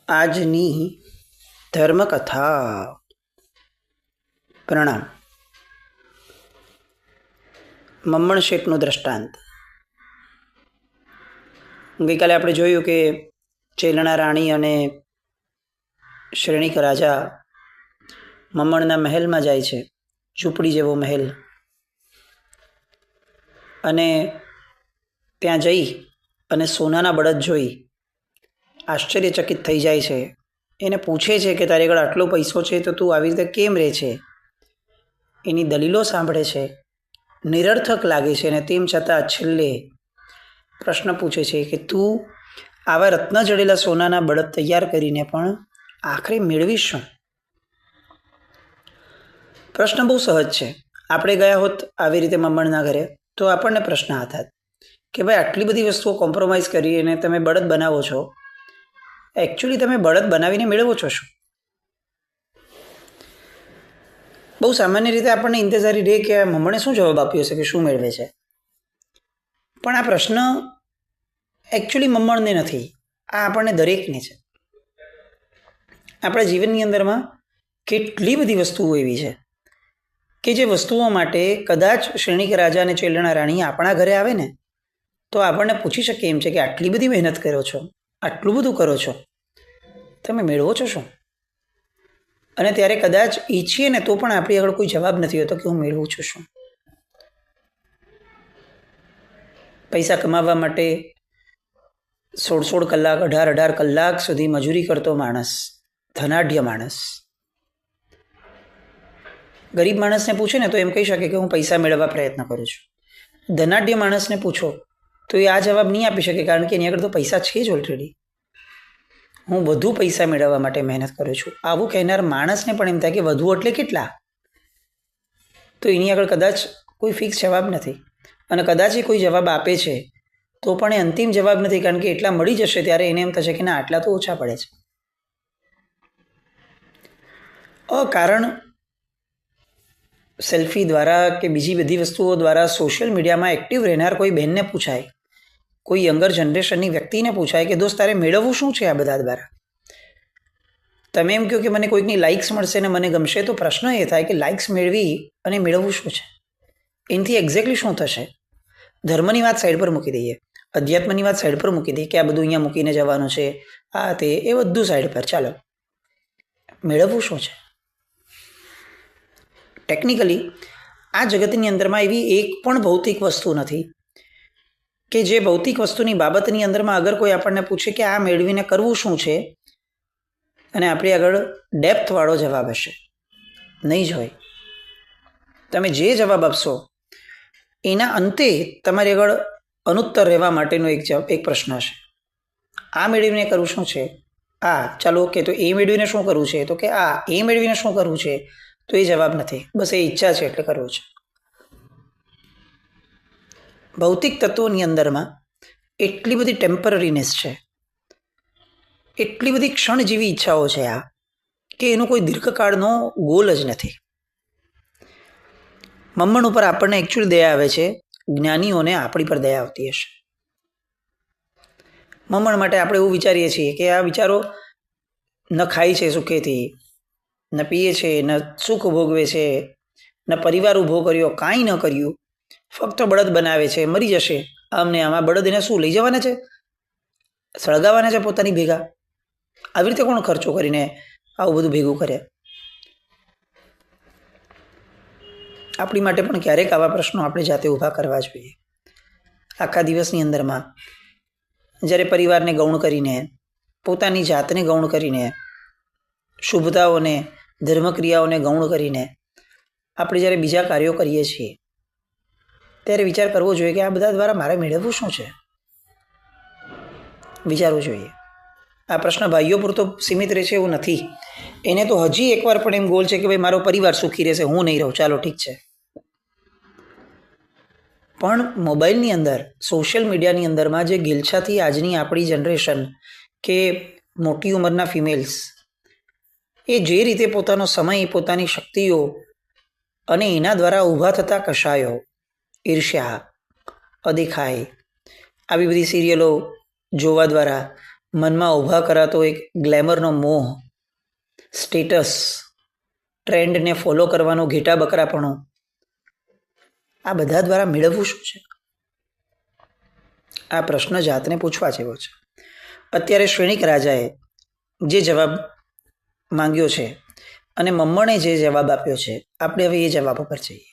આજની ધર્મકથા. પ્રણામ. મમ્મણ શેઠનું દ્રષ્ટાંત. ગઈકાલે આપણે જોયું કે ચેલણા રાણી અને શ્રેણીક રાજા મમ્મણના મહેલમાં જાય છે, ઝૂંપડી જેવો મહેલ, અને ત્યાં જઈ અને સોનાના બળદ જોઈ આશ્ચર્યચકિત થઈ જાય છે. એને પૂછે છે કે તારી આગળ આટલો પૈસો છે તો તું આવી રીતે કેમ રહે છે? એની દલીલો સાંભળે છે, નિરર્થક લાગે છે, અને તેમ છતાં છેલ્લે પ્રશ્ન પૂછે છે કે તું આવા રત્ન જડેલા સોનાના બળદ તૈયાર કરીને પણ આખરે મેળવીશ શું? પ્રશ્ન બહુ સહજ છે. આપણે ગયા હોત આવી રીતે મમ્મણના ઘરે તો આપણને પ્રશ્ન હતા કે ભાઈ આટલી બધી વસ્તુઓ કોમ્પ્રોમાઇઝ કરી અને તમે બળદ બનાવો છો, એકચ્યુઅલી તમે બળદ બનાવીને મેળવો છો શું? બહુ સામાન્ય રીતે આપણને ઇંતજારી રહે કે મમ્મણે શું જવાબ આપ્યો છે કે શું મેળવે છે. પણ આ પ્રશ્ન એકચ્યુઅલી મમ્મણને નથી, આ આપણને દરેકને છે. આપણા જીવનની અંદરમાં કેટલી બધી વસ્તુઓ એવી છે કે જે વસ્તુઓ માટે કદાચ શ્રેણીક રાજા અને ચેલણા રાણી આપણા ઘરે આવે ને તો આપણને પૂછી શકીએ એમ છે કે આટલી બધી મહેનત કરો છો, આટલું બધું કરો છો, તમે મેળવો છો શું? અને ત્યારે કદાચ ઈચ્છીએ ને તો પણ આપણી આગળ કોઈ જવાબ નથી હોતો કે હું મેળવું છું શું. પૈસા કમાવા માટે 16 કલાક 18 કલાક સુધી મજૂરી કરતો માણસ, ધનાઢ્ય માણસ, ગરીબ માણસને પૂછે ને તો એમ કહી શકે કે હું પૈસા મેળવવા પ્રયત્ન કરું છું. ધનાઢ્ય માણસને પૂછો તો એ આ જવાબ નહીં આપી શકે, કારણ કે એની આગળ તો પૈસા છે જ ઓલરેડી. હું વધુ પૈસા મેળવવા માટે મહેનત કરું છું. આવું કહેનાર માણસને પણ એમ થાય કે વધુ એટલે કેટલા? તો એની આગળ કદાચ કોઈ ફિક્સ જવાબ નથી, અને કદાચ એ કોઈ જવાબ આપે છે તો પણ એ અંતિમ જવાબ નથી, કારણ કે એટલા મળી જશે ત્યારે એને એમ થશે કે ના, આટલા તો ઓછા પડે છે. કારણ સેલ્ફી દ્વારા કે બીજી બધી વસ્તુઓ દ્વારા સોશિયલ મીડિયામાં એક્ટિવ રહેનાર કોઈ બહેનને પૂછાય, કોઈ યંગર જનરેશનની વ્યક્તિને પૂછાય કે દોસ્ત તારે મેળવવું શું છે આ બધા દ્વારા? તમે એમ કહો કે મને કોઈકની લાઇક્સ મળશે ને મને ગમશે, તો પ્રશ્ન એ થાય કે લાઇક્સ મેળવી અને મેળવવું શું છે? એનાથી એક્ઝેક્ટલી શું થશે? ધર્મની વાત સાઈડ પર મૂકી દઈએ, અધ્યાત્મની વાત સાઈડ પર મૂકી દઈએ કે આ બધું અહીંયા મૂકીને જવાનું છે, આ તે, એ બધું સાઈડ પર. ચાલો, મેળવવું શું છે? ટેકનિકલી આ જગતની અંદરમાં એવી એક પણ ભૌતિક વસ્તુ નથી કે જે ભૌતિક વસ્તુની બાબતની અંદરમાં અગર કોઈ આપણને પૂછે કે આ મેળવીને કરવું શું છે, અને આપણી આગળ ડેપ્થવાળો જવાબ હશે. નહીં જ હોય. તમે જે જવાબ આપશો એના અંતે તમારી આગળ અનુત્તર રહેવા માટેનો એક પ્રશ્ન હશે. આ મેળવીને કરવું શું છે? આ. ચાલો ઓકે, તો એ મેળવીને શું કરવું છે? તો કે આ. એ મેળવીને શું કરવું છે? તો એ જવાબ નથી, બસ એ ઈચ્છા છે એટલે કરવું છે. ભૌતિક તત્વોની અંદરમાં એટલી બધી ટેમ્પરરીનેસ છે, એટલી બધી ક્ષણજીવી ઈચ્છાઓ છે આ, કે એનો કોઈ દીર્ઘકાળનો ગોલ જ નથી. મમ્મણ ઉપર આપણને એકચ્યુઅલી દયા આવે છે, જ્ઞાનીઓને આપણી પર દયા આવતી હશે. મમ્મણ માટે આપણે એવું વિચારીએ છીએ કે આ વિચારો ન ખાય છે સુખેથી, ન પીએ છે, ન સુખ ભોગવે છે, ન પરિવાર ઊભો કર્યો, કાંઈ ન કર્યું, ફક્ત બળદ બનાવે છે, મરી જશે આમને આમાં. બળદ એને શું લઈ જવાના છે? સળગાવાના છે પોતાની ભેગા? આવી રીતે કોણ ખર્ચો કરીને આવું બધું ભેગું કરે? આપણી માટે પણ ક્યારેક આવા પ્રશ્નો આપણે જાતે ઊભા કરવા જોઈએ. આખા દિવસની અંદરમાં જ્યારે પરિવારને ગૌણ કરીને, પોતાની જાતને ગૌણ કરીને, શુભતાઓને, ધર્મક્રિયાઓને ગૌણ કરીને આપણે જ્યારે બીજા કાર્યો કરીએ છીએ ત્યારે વિચાર કરવો જોઈએ કે આ બધા દ્વારા મારે મેળવવું શું છે? વિચારવું જોઈએ. આ પ્રશ્ન ભાઈઓ પૂરતો સીમિત રહેશે એવું નથી. એને તો હજી એકવાર પણ એમ ગોલ છે કે ભાઈ મારો પરિવાર સુખી રહેશે, હું નહીં રહું. ચાલો ઠીક છે. પણ મોબાઈલની અંદર, સોશિયલ મીડિયાની અંદરમાં જે ગિલછાથી આજની આપણી જનરેશન કે મોટી ઉંમરના ફિમેલ્સ એ જે રીતે પોતાનો સમય, પોતાની શક્તિઓ અને એના દ્વારા ઊભા થતા કશાયો, ઈર્ષ્યા, અદેખાઈ, આવી બધી સિરિયલો જોવા દ્વારા મનમાં ઊભા કરાતો એક ગ્લેમરનો મોહ, સ્ટેટસ, ટ્રેન્ડને ફોલો કરવાનો ઘેટા બકરાપણું, આ બધા દ્વારા મેળવવું શું છે? આ પ્રશ્ન જાતને પૂછવા જેવો છે. અત્યારે શ્રેણિક રાજાએ જે જવાબ માંગ્યો છે અને મમ્મણે જે જવાબ આપ્યો છે, આપણે હવે એ જવાબ પર જઈએ.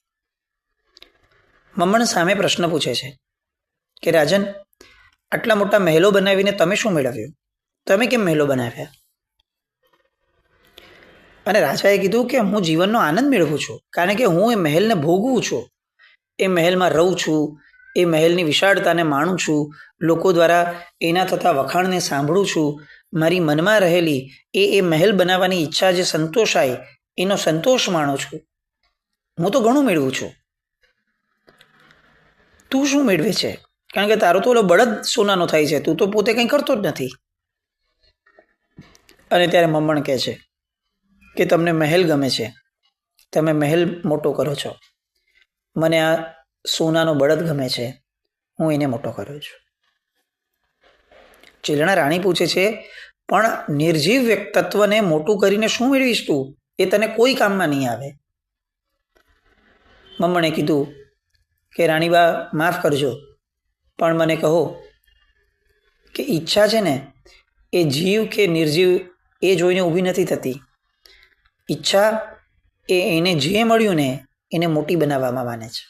મમ્મણ સામે પ્રશ્ન પૂછે છે કે રાજન, આટલા મોટા મહેલો બનાવીને તમે શું મેળવ્યું? તમે કેમ મહેલો બનાવ્યા? અને રાજાએ કીધું કે હું જીવનનો આનંદ મેળવું છું, કારણ કે હું એ મહેલને ભોગવું છું, એ મહેલમાં રહું છું, એ મહેલની વિશાળતાને માણું છું, લોકો દ્વારા એના થતા વખાણને સાંભળું છું, મારી મનમાં રહેલી એ મહેલ બનાવવાની ઈચ્છા જે સંતોષાય એનો સંતોષ માણું છું. હું તો ઘણું મેળવું છું. તું શું મેળવે છે? કારણ કે તારો તો ઓલો બળદ સોનાનો થાય છે, તું તો પોતે કંઈ કરતો જ નથી. અને ત્યારે મમ્મણ કહે છે કે તમને મહેલ ગમે છે, તમે મહેલ મોટો કરો છો, મને આ સોનાનો બળદ ગમે છે, હું એને મોટો કરું છું. ચીલણા રાણી પૂછે છે, પણ નિર્જીવ તત્વને મોટું કરીને શું મેળવીશ તું? એ તને કોઈ કામમાં નહીં આવે. મમ્મણે કીધું કે રાણીબા માફ કરજો, પણ મને કહો કે ઈચ્છા છે ને એ જીવ કે નિર્જીવ એ જોઈને ઊભી નથી થતી. ઈચ્છા એને જે મળ્યું ને એને મોટી બનાવવામાં માને છે.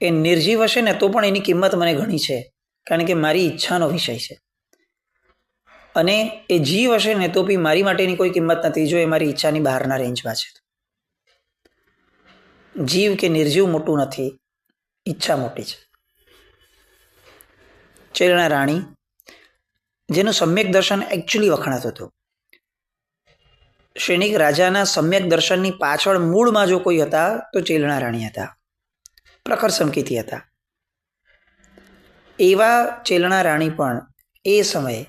એ નિર્જીવ હશે ને તો પણ એની કિંમત મને ઘણી છે, કારણ કે મારી ઈચ્છાનો વિષય છે. અને એ જીવ હશે ને તો બી મારી માટેની કોઈ કિંમત નથી જો એ મારી ઈચ્છાની બહારના રેન્જમાં છે. જીવ કે નિર્જીવ મોટું નથી, ઈચ્છા મોટી છે. ચેલણા રાણી, જેનું સમ્યક દર્શન એકચ્યુઅલી વખણાતું હતું, શ્રેણિક રાજાના સમ્યક દર્શનની પાછળ મૂળમાં જો કોઈ હતા તો ચેલણા રાણી હતા, પ્રખર સંકેતી હતા. એવા ચેલણા રાણી પણ એ સમયે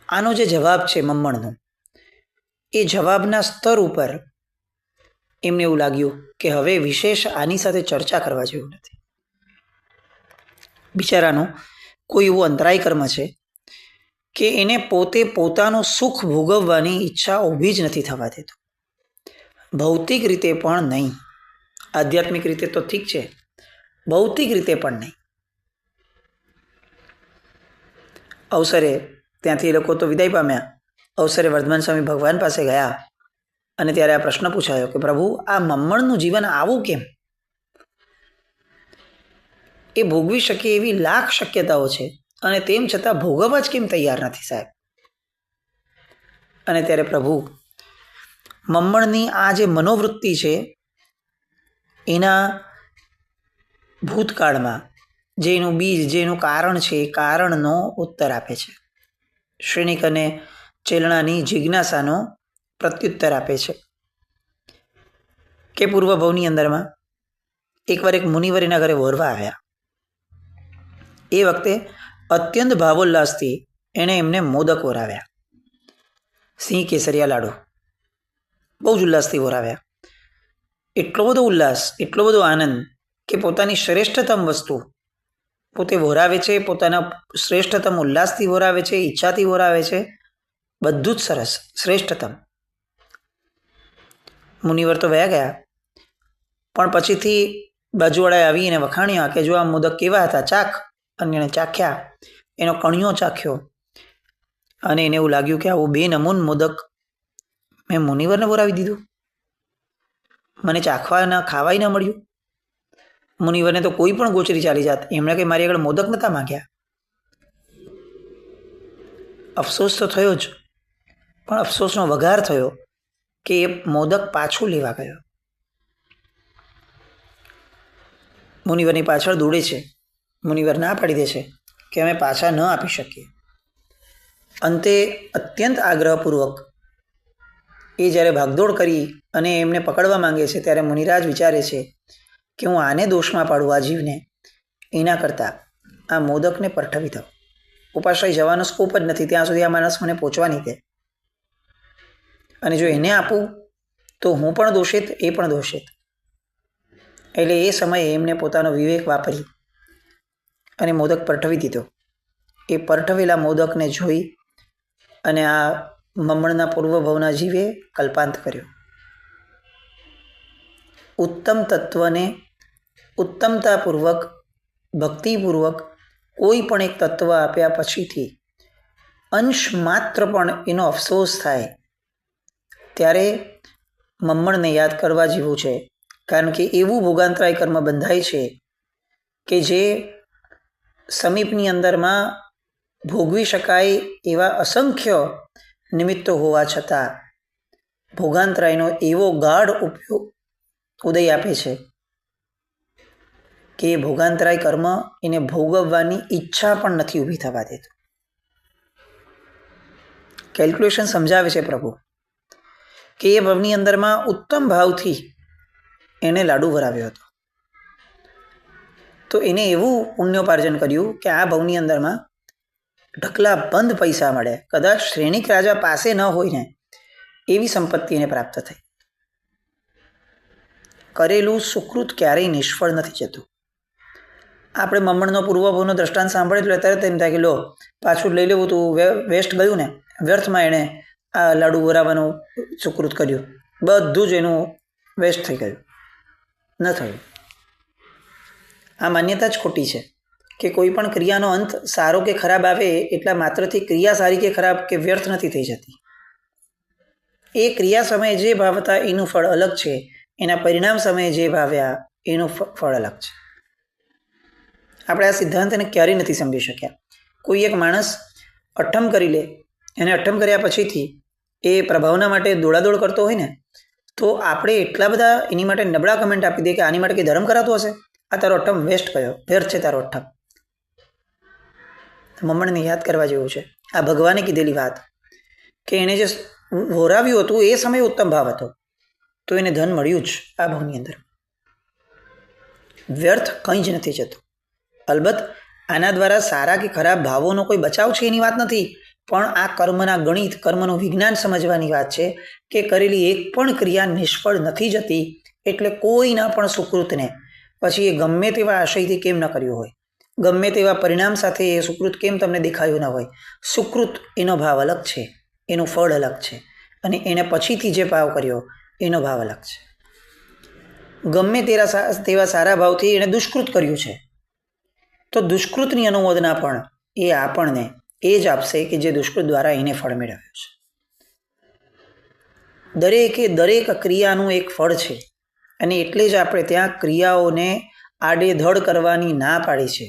આનો જે જવાબ છે મમ્મણનો, એ જવાબના સ્તર ઉપર એમને એવું લાગ્યું કે હવે વિશેષ આની સાથે ચર્ચા કરવા જેવું નથી. બિચારાનું કોઈ એવું અંતરાય કર્મ છે કે એને પોતે પોતાનું સુખ ભોગવવાની ઈચ્છા ઊભી જ નથી થવા દેતો. ભૌતિક રીતે પણ નહીં, આધ્યાત્મિક રીતે તો ઠીક છે, ભૌતિક રીતે પણ નહીં. અવસરે ત્યાંથી એ લોકો તો વિદાય પામ્યા. અવસરે વર્ધમાન સ્વામી ભગવાન પાસે ગયા અને ત્યારે આ પ્રશ્ન પૂછાયો કે પ્રભુ, આ મમ્મણનું જીવન આવું કેમ? એ ભોગવી શકે એવી લાખ શક્યતાઓ છે અને તેમ છતાં ભોગવવા જ કેમ તૈયાર નથી સાહેબ? અને ત્યારે પ્રભુ મમ્મણની આ જે મનોવૃત્તિ છે એના ભૂતકાળમાં જે એનું બીજ, જે એનું કારણ છે, એ કારણનો ઉત્તર આપે છે. શ્રેણિક અને ચેલણાની જિજ્ઞાસાનો પ્રત્યુત્તર આપે છે કે પૂર્વભવની અંદરમાં એકવાર એક મુનિવર એના ઘરે વોરવા આવ્યા. એ વખતે અત્યંત ભાવોલ્લાસથી એણે એમને મોદક વરાવ્યા, સિંહ કેસરિયા લાડુ, બહુ જ ઉલ્લાસથી વરાવ્યા. એટલો બધો ઉલ્લાસ, એટલો બધો આનંદ કે પોતાની શ્રેષ્ઠતમ વસ્તુ પોતે વરાવે છે, પોતાના શ્રેષ્ઠતમ ઉલ્લાસથી વરાવે છે, ઈચ્છાથી વરાવે છે, બધું જ સરસ, શ્રેષ્ઠતમ. મુનિવર તો વયા ગયા, પણ પછીથી બાજુવાળાએ આવીને વખાણ્યા કે જો આ મોદક કેવા હતા, ચાખ. અને એણે ચાખ્યા, એનો કણિયો ચાખ્યો અને એને એવું લાગ્યું કે આવું બેનમૂન મોદક મેં મુનિવરને વરાવી દીધું, મને ચાખવા ના ખાવાય ન મળ્યું. મુનિવરને તો કોઈ પણ ગોચરી ચાલી જાત, એમણે કંઈ મારી આગળ મોદક નહોતા માંગ્યા. અફસોસ તો થયો જ, પણ અફસોસનો વઘાર થયો કે એ મોદક પાછું લેવા ગયો. મુનિવરની પાછળ દોડે છે, મુનિવર ના પાડી દે છે કે અમે પાછા ન આપી શકીએ. અંતે અત્યંત આગ્રહપૂર્વક એ જ્યારે ભાગદોડ કરી અને એમને પકડવા માંગે છે ત્યારે મુનિરાજ વિચારે છે કે હું આને દોષમાં પાડું, આ જીવને, એના કરતાં આ મોદકને પરઠવી દઉં. ઉપાશ્રય જવાનો સ્કોપ જ નથી, ત્યાં સુધી આ માણસ મને પહોંચવા નહીં દે. અને જો એને આપું તો હું પણ દોષિત, એ પણ દોષિત. એટલે એ સમયે એમને પોતાનો વિવેક વાપરી અને મોદક પરઠવી દીધો. એ પરઠવેલા મોદકને જોઈ અને આ મમણના પૂર્વભવના જીવે કલ્પાંત કર્યો. ઉત્તમ તત્વને ઉત્તમતાપૂર્વક ભક્તિપૂર્વક કોઈ પણ એક તત્વ આપ્યા પછીથી અંશ માત્ર પણ એનો અફસોસ થાય ત્યારે મમ્મણને યાદ કરવા જેવું છે. કારણ કે એવું ભોગાંતરાય કર્મ બંધાય છે કે જે સમીપની અંદરમાં ભોગવી શકાય એવા અસંખ્ય નિમિત્તો હોવા છતાં ભોગાંતરાયનો એવો ગાઢ ઉપયોગ ઉદય આપે છે કે ભોગાંતરાય કર્મ એને ભોગવવાની ઈચ્છા પણ નથી ઊભી થવા દેતું. કેલ્ક્યુલેશન સમજાવે છે પ્રભુ કે એ ભવની અંદરમાં ઉત્તમ ભાવથી એણે લાડુ ભરાવ્યો હતો, તો એને એવું પુણ્યોપાર્જન કર્યું કે આ ભવની અંદરમાં ઢકલા બંધ પૈસા મળે. કદાચ શ્રેણિક રાજા પાસે ન હોય ને એવી સંપત્તિ એને પ્રાપ્ત થઈ. કરેલું સુકૃત ક્યારેય નિષ્ફળ નથી જતું. આપણે મમ્મણનો પૂર્વભવનો દ્રષ્ટાંત સાંભળે એટલે તરત એમ થાય કે લો પાછું લઈ લેવું તું વેસ્ટ ગયું ને, વ્યર્થમાં એણે આ લાડુ ભરાવાનું સુકૃત કર્યું, બધું જ એનું વેસ્ટ થઈ ગયું. ન થયું. આ માન્યતા જ ખોટી છે કે કોઈ પણ ક્રિયાનો અંત સારો કે ખરાબ આવે એટલા માત્રથી ક્રિયા સારી કે ખરાબ કે વ્યર્થ નથી થઈ જતી. એ ક્રિયા સમયે જે ભાવ હતા એનું ફળ અલગ છે, એના પરિણામ સમયે જે ભાવ્યા એનું ફળ અલગ છે. આપણે આ સિદ્ધાંતને ક્યારેય નથી સમજી શક્યા. કોઈ એક માણસ અઠ્ઠમ કરી લે, એને અઠ્ઠમ કર્યા પછીથી એ પ્રભાવના માટે દોડાદોડ કરતો હોય ને, તો આપણે એટલા બધા એની માટે નબળા કમેન્ટ આપી દઈએ કે આની માટે કંઈ ધર્મ કરાતું હશે, આ તારો અઠ્ઠમ વેસ્ટ ગયો, વ્યર્થ છે તારો અઠ્ઠમ. મમ્મણને યાદ કરવા જેવું છે આ ભગવાને કીધેલી વાત કે એણે જે વોરાવ્યું હતું એ સમયે ઉત્તમ ભાવ હતો, તો એને ધન મળ્યું જ આ ભાવની અંદર. વ્યર્થ કંઈ જ નથી જતું. અલબત્ત આના દ્વારા સારા કે ખરાબ ભાવોનો કોઈ બચાવ છે એની વાત નથી, પણ આ કર્મના ગણિત, કર્મનું વિજ્ઞાન સમજવાની વાત છે કે કરેલી એક પણ ક્રિયા નિષ્ફળ નથી જતી. એટલે કોઈના પણ સુકૃતને પછી એ ગમે તેવા આશયથી કેમ ન કર્યું હોય, ગમે તેવા પરિણામ સાથે એ સુકૃત કેમ તમને દેખાયું ન હોય, સુકૃત એનો ભાવ અલગ છે, એનું ફળ અલગ છે, અને એને પછીથી જે ભાવ કર્યો એનો ભાવ અલગ છે. ગમે તેવા સારા ભાવથી એણે દુષ્કૃત કર્યું છે, તો દુષ્કૃતની અનુમોદના પણ એ આપણને એ જ આપશે કે જે દુષ્કૃત દ્વારા એને ફળ મેળવ્યું છે. દરેકે દરેક ક્રિયાનું એક ફળ છે, અને એટલે જ આપણે ત્યાં ક્રિયાઓને આડેધડ કરવાની ના પાડી છે.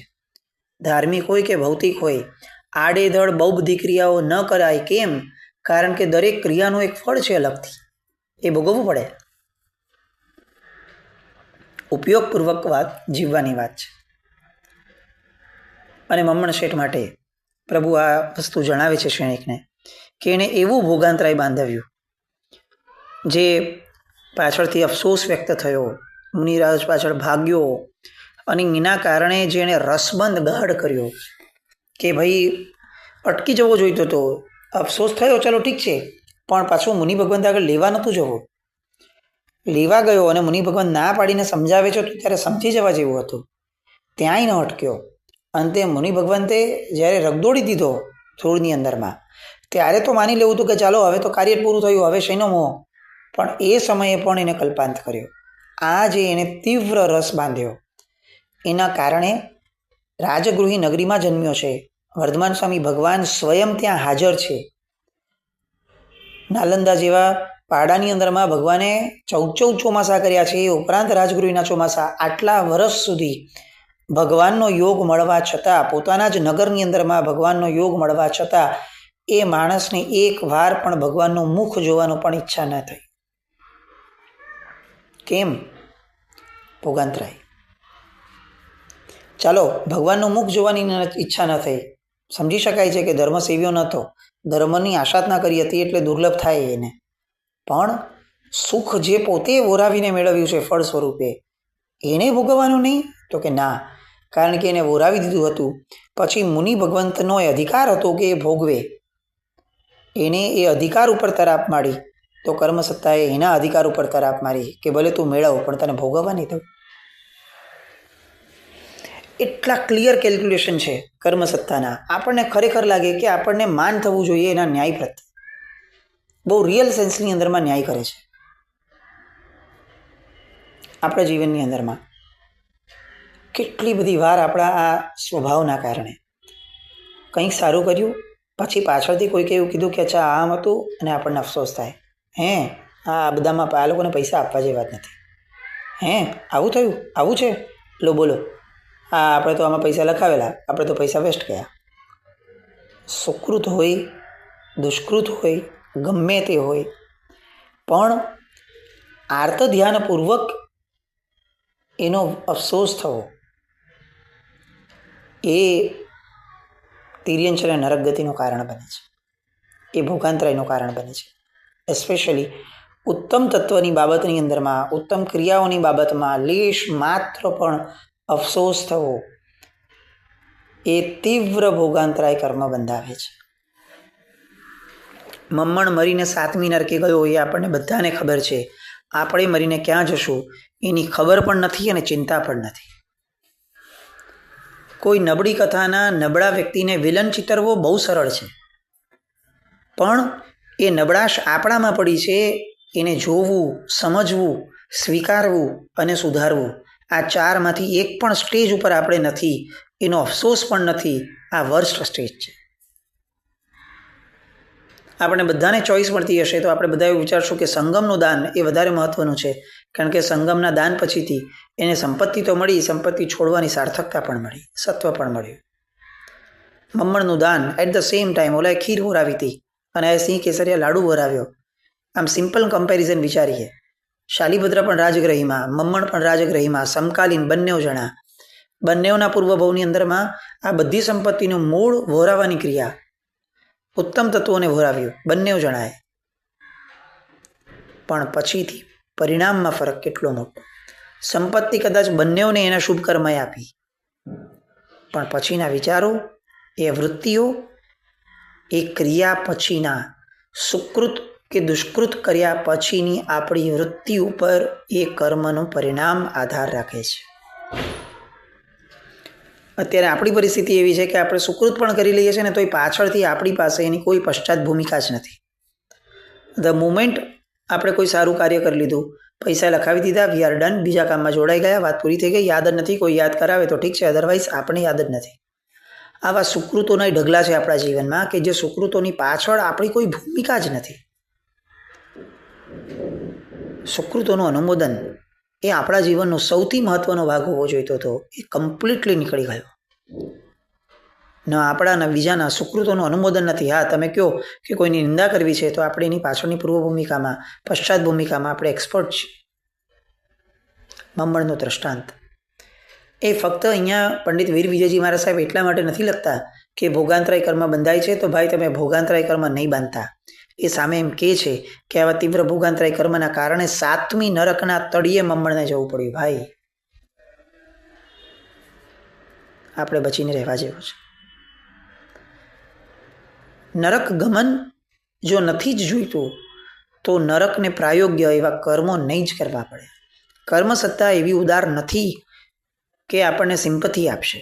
ધાર્મિક હોય કે ભૌતિક હોય, આડેધડ બહુ બધી ક્રિયાઓ ન કરાય. કેમ? કારણ કે દરેક ક્રિયાનું એક ફળ છે અલગથી, એ ભોગવવું પડે. ઉપયોગપૂર્વક વાત જીવવાની વાત છે. અને મમ્મણ શેઠ માટે પ્રભુ આ વસ્તુ જણાવે છે શ્રેણિકને કે એણે એવું ભોગાંતરાય બાંધવ્યું જે પાછળથી અફસોસ વ્યક્ત થયો, મુનિરાજ પાછળ ભાગ્યો, અને એના કારણે જેણે રસબંધ ગાઢ કર્યો કે ભાઈ અટકી જવો જોઈતો હતો, અફસોસ થયો, ચલો ઠીક છે, પણ પાછું મુનિ ભગવંત આગળ લેવા નહોતું જવું. લેવા ગયો અને મુનિ ભગવાન ના પાડીને સમજાવે છે, તો ત્યારે સમજી જવા જેવું હતું, ત્યાંય ન અટક્યો. અંતે મુનિ ભગવંતે જ્યારે રગદોડી દીધો ધૂળની અંદરમાં, ત્યારે તો માની લેવું હતું કે ચાલો હવે તો કાર્ય પૂરું થયું, હવે શેનો મોહ. પણ એ સમયે પણ એને કલ્પાંત કર્યો. આ જે એને તીવ્ર રસ બાંધ્યો એના કારણે રાજગૃહી નગરીમાં જન્મ્યો છે. વર્ધમાન સ્વામી ભગવાન સ્વયં ત્યાં હાજર છે. નાલંદા જેવા પાડાની અંદરમાં ભગવાને 14 ચોમાસા કર્યા છે, એ ઉપરાંત રાજગૃહીના ચોમાસા. આટલા વર્ષ સુધી ભગવાનનો યોગ મળવા છતાં, પોતાના જ નગરની અંદરમાં ભગવાનનો યોગ મળવા છતાં એ માણસને એક વાર પણ ભગવાનનું મુખ જોવાનું પણ ઈચ્છા ન થઈ. કેમ? ભોગાંતરાય. ચાલો ભગવાનનું મુખ જોવાની ઈચ્છા ન થઈ, સમજી શકાય છે કે ધર્મ સેવ્યો નહોતો, ધર્મની આશા જ ના કરી હતી એટલે દુર્લભ થાય એને. પણ સુખ જે પોતે વોરાવીને મેળવ્યું છે ફળ સ્વરૂપે, એને ભોગવવાનું નહીં? તો કે ના, કારણ કે એને વોરાવી દીધું હતું. પછી મુનિ ભગવંતનો એ અધિકાર હતો કે એ ભોગવે. એને એ અધિકાર ઉપર તરાપ મારી, તો કર્મસત્તાએ એના અધિકાર ઉપર તરાપ મારી કે ભલે તું મેળવ પણ તને ભોગવવા નહીં દઉં. એટલા ક્લિયર કેલ્ક્યુલેશન છે કર્મસત્તાના, આપણને ખરેખર લાગે કે આપણને માન થવું જોઈએ એના ન્યાય પ્રત્યે. બહુ રિયલ સેન્સની અંદરમાં ન્યાય કરે છે આપણા જીવનની અંદરમાં. કેટલી બધી વાર આપણા આ સ્વભાવના કારણે કંઈક સારું કર્યું, પછી પાછળથી કોઈકે એવું કીધું કે અચ્છા આમ હતું, અને આપણને અફસોસ થાય, આ બધામાં આ લોકોને પૈસા આપવા જેવી વાત નથી, આવું થયું, આવું છે, લો બોલો, આપણે તો આમાં પૈસા લખાવેલા, આપણે તો પૈસા વેસ્ટ ગયા. સુકૃત હોય, દુષ્કૃત હોય, ગમે તે હોય, પણ આર્ત ધ્યાનપૂર્વક એનો અફસોસ થવો એ તિર્યંચ અને નરક ગતિનું કારણ બને છે, એ ભોગાંતરાયનું કારણ બને છે. એસ્પેશિયલી ઉત્તમ તત્વની બાબતની અંદરમાં, ઉત્તમ ક્રિયાઓની બાબતમાં લેશ માત્ર પણ અફસોસ થવો એ તીવ્ર ભોગાંતરાય કર્મ બંધાવે છે. મમ્મણ મરીને 7મી નરકે ગયો એ આપણને બધાને ખબર છે. આપણે મરીને ક્યાં જશું એની ખબર પણ નથી અને ચિંતા પણ નથી. કોઈ નબળી કથાના નબળા વ્યક્તિને વિલન ચિતરવો બહુ સરળ છે, પણ એ નબળાશ આપણામાં પડી છે એને જોવું, સમજવું, સ્વીકારવું અને સુધારવું, આ 4માંથી એક પણ સ્ટેજ ઉપર આપણે નથી, એનો અફસોસ પણ નથી. આ વર્સ્ટ સ્ટેજ છે. આપણે બધાને ચોઈસ મળતી હશે તો આપણે બધા એવું વિચારશું કે સંગમનું દાન એ વધારે મહત્વનું છે, કારણ કે સંગમના દાન પછીથી એને સંપત્તિ તો મળી, સંપત્તિ છોડવાની સાર્થકતા પણ મળી, સત્વ પણ મળ્યું. મમ્મણનું દાન એટ ધ સેમ ટાઈમ ઓલાએ ખીર વરાવી હતી અને આ સિંહ કેસરિયા લાડુ વરાવ્યો. આમ સિમ્પલ કમ્પેરિઝન વિચારીએ, શાલિભદ્ર પણ રાજગ્રહીમાં, મમ્મણ પણ રાજગ્રહીમાં, સમકાલીન બંનેઓ જણા, બંનેઓના પૂર્વભવની અંદરમાં આ બધી સંપત્તિનું મૂળ વહોરાવાની ક્રિયા, ઉત્તમ તત્વોને વહોરાવ્યું બંનેઓ જણાએ, પણ પછીથી પરિણામમાં ફરક કેટલો મોટો. સંપત્તિ કદાચ બંનેઓને એના શુભ કર્મએ આપી, પણ પછીના વિચારો, એ વૃત્તિઓ, એ ક્રિયા પછીના સુકૃત કે દુષ્કૃત કર્યા પછીની આપણી વૃત્તિ ઉપર એ કર્મનું પરિણામ આધાર રાખે છે. અત્યારે આપણી પરિસ્થિતિ એવી છે કે આપણે સુકૃત પણ કરી લઈએ છીએ ને તોય પાછળથી આપણી પાસે એની કોઈ પશ્ચાત ભૂમિકા જ નથી. ધ મુમેન્ટ આપણે કોઈ સારું કાર્ય કરી લીધું, પૈસા લખાવી દીધા, વી આર ડન, બીજા કામમાં જોડાઈ ગયા, વાત પૂરી થઈ ગઈ, યાદ જ નથી. કોઈ યાદ કરાવે તો ઠીક છે, અધરવાઇઝ આપણે યાદ જ નથી. આવા સુકૃતોના ઢગલા છે આપણા જીવનમાં કે જે સુકૃતોની પાછળ આપણી કોઈ ભૂમિકા જ નથી. સુકૃતોનું અનુમોદન એ આપણા જીવનનો સૌથી મહત્વનો ભાગ હોવો જોઈતો હતો, એ કમ્પ્લીટલી નીકળી ગયો. ન આપણા ન બીજાના સુકૃતોનું અનુમોદન નથી. હા, તમે કહો કે કોઈની નિંદા કરવી છે તો આપણે એની પાછળની પૂર્વ ભૂમિકામાં, પશ્ચાત ભૂમિકામાં આપણે એક્સપર્ટ છીએ. મમ્મણનું દ્રષ્ટાંત એ ફક્ત અહીંયા પંડિત વીર વિજયજી મહારાજ સાહેબ એટલા માટે નથી લખતા કે ભોગાંતરાય કર્મ બંધાય છે તો ભાઈ તમે ભોગાંતરાય કર્મ નહીં બાંધતા. એ સામે એમ કહે છે કે આવા તીવ્ર ભોગાંતરાય કર્મના કારણે 7મી નરકના તળિયે મમ્મણને જવું પડ્યું. ભાઈ, આપણે બચીને રહેવા જેવું છે. નરક ગમન જો નથી જ જોઈતું તો નરકને પ્રાયોગ્ય એવા કર્મો નહીં જ કરવા પડે. કર્મ સત્તા એવી ઉદાર નથી કે આપણને સિમ્પથી આપશે,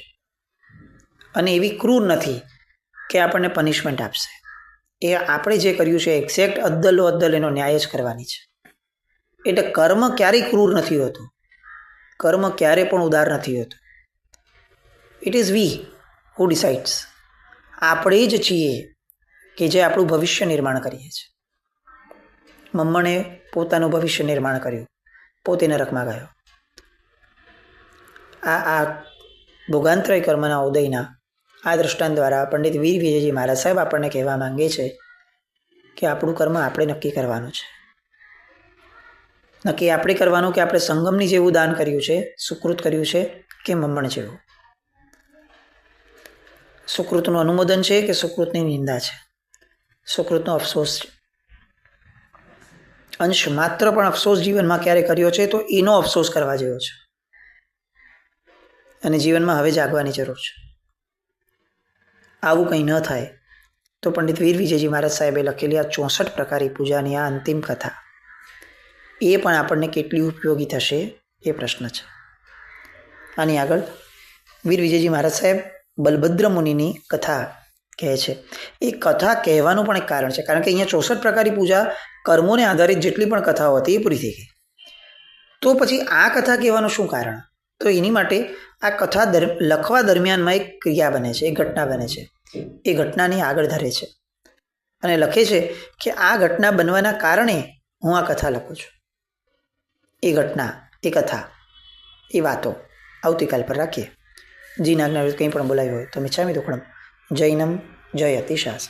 અને એવી ક્રૂર નથી કે આપણને પનિશમેન્ટ આપશે. એ આપણે જે કર્યું છે એક્ઝેક્ટ અદ્દલો અદ્દલ એનો ન્યાય જ કરવાની છે. એટલે કર્મ ક્યારેય ક્રૂર નથી હોતું, કર્મ ક્યારે પણ ઉદાર નથી હોતું. It is we who decides. આપણે જ છીએ કે જે આપણું ભવિષ્ય નિર્માણ કરીએ છીએ. મમ્મણે પોતાનું ભવિષ્ય નિર્માણ કર્યું, પોતે નરકમાં ગયો. આ ભોગાંતરાય કર્મના ઉદયના આ દ્રષ્ટાંત દ્વારા પંડિત વીર વિજયજી મહારાજ સાહેબ આપણને કહેવા માંગે છે કે આપણું કર્મ આપણે નક્કી કરવાનું છે. નક્કી આપણે કરવાનું કે આપણે સંગમની જેવું દાન કર્યું છે, સુકૃત કર્યું છે કે મમ્મણ જેવું. સુકૃતનું અનુમોદન છે કે સુકૃતની નિંદા છે, સુકૃતનો અફસોસ છે. અંશ માત્ર પણ અફસોસ જીવનમાં ક્યારે કર્યો છે તો એનો અફસોસ કરવા જેવો છે, અને જીવનમાં હવે જાગવાની જરૂર છે. આવું કંઈ ન થાય તો પંડિત વીર વિજયજી મહારાજ સાહેબે લખેલી આ 64 પ્રકારી પૂજાની આ અંતિમ કથા એ પણ આપણને કેટલી ઉપયોગી થશે એ પ્રશ્ન છે. આની આગળ વીર વિજયજી મહારાજ સાહેબ બલભદ્ર મુનિની કથા કહે છે. એ કથા કહેવાનું પણ એક કારણ છે, કારણ કે અહીંયા 64 પ્રકારની પૂજા કર્મોને આધારિત જેટલી પણ કથાઓ હતી એ પૂરી થઈ ગઈ. તો પછી આ કથા કહેવાનું શું કારણ? તો એની માટે આ કથા લખવા દરમિયાનમાં એક ક્રિયા બને છે, એક ઘટના બને છે. એ ઘટનાની આગળ ધરે છે અને લખે છે કે આ ઘટના બનવાના કારણે હું આ કથા લખું છું. એ ઘટના, એ કથા, એ વાતો આવતીકાલ પર રાખીએ. જી નાગના કંઈ પણ બોલાવ્યું હોય તો મિચ્છામિ દુક્કડમ. જૈનમ જય અતિશાસ.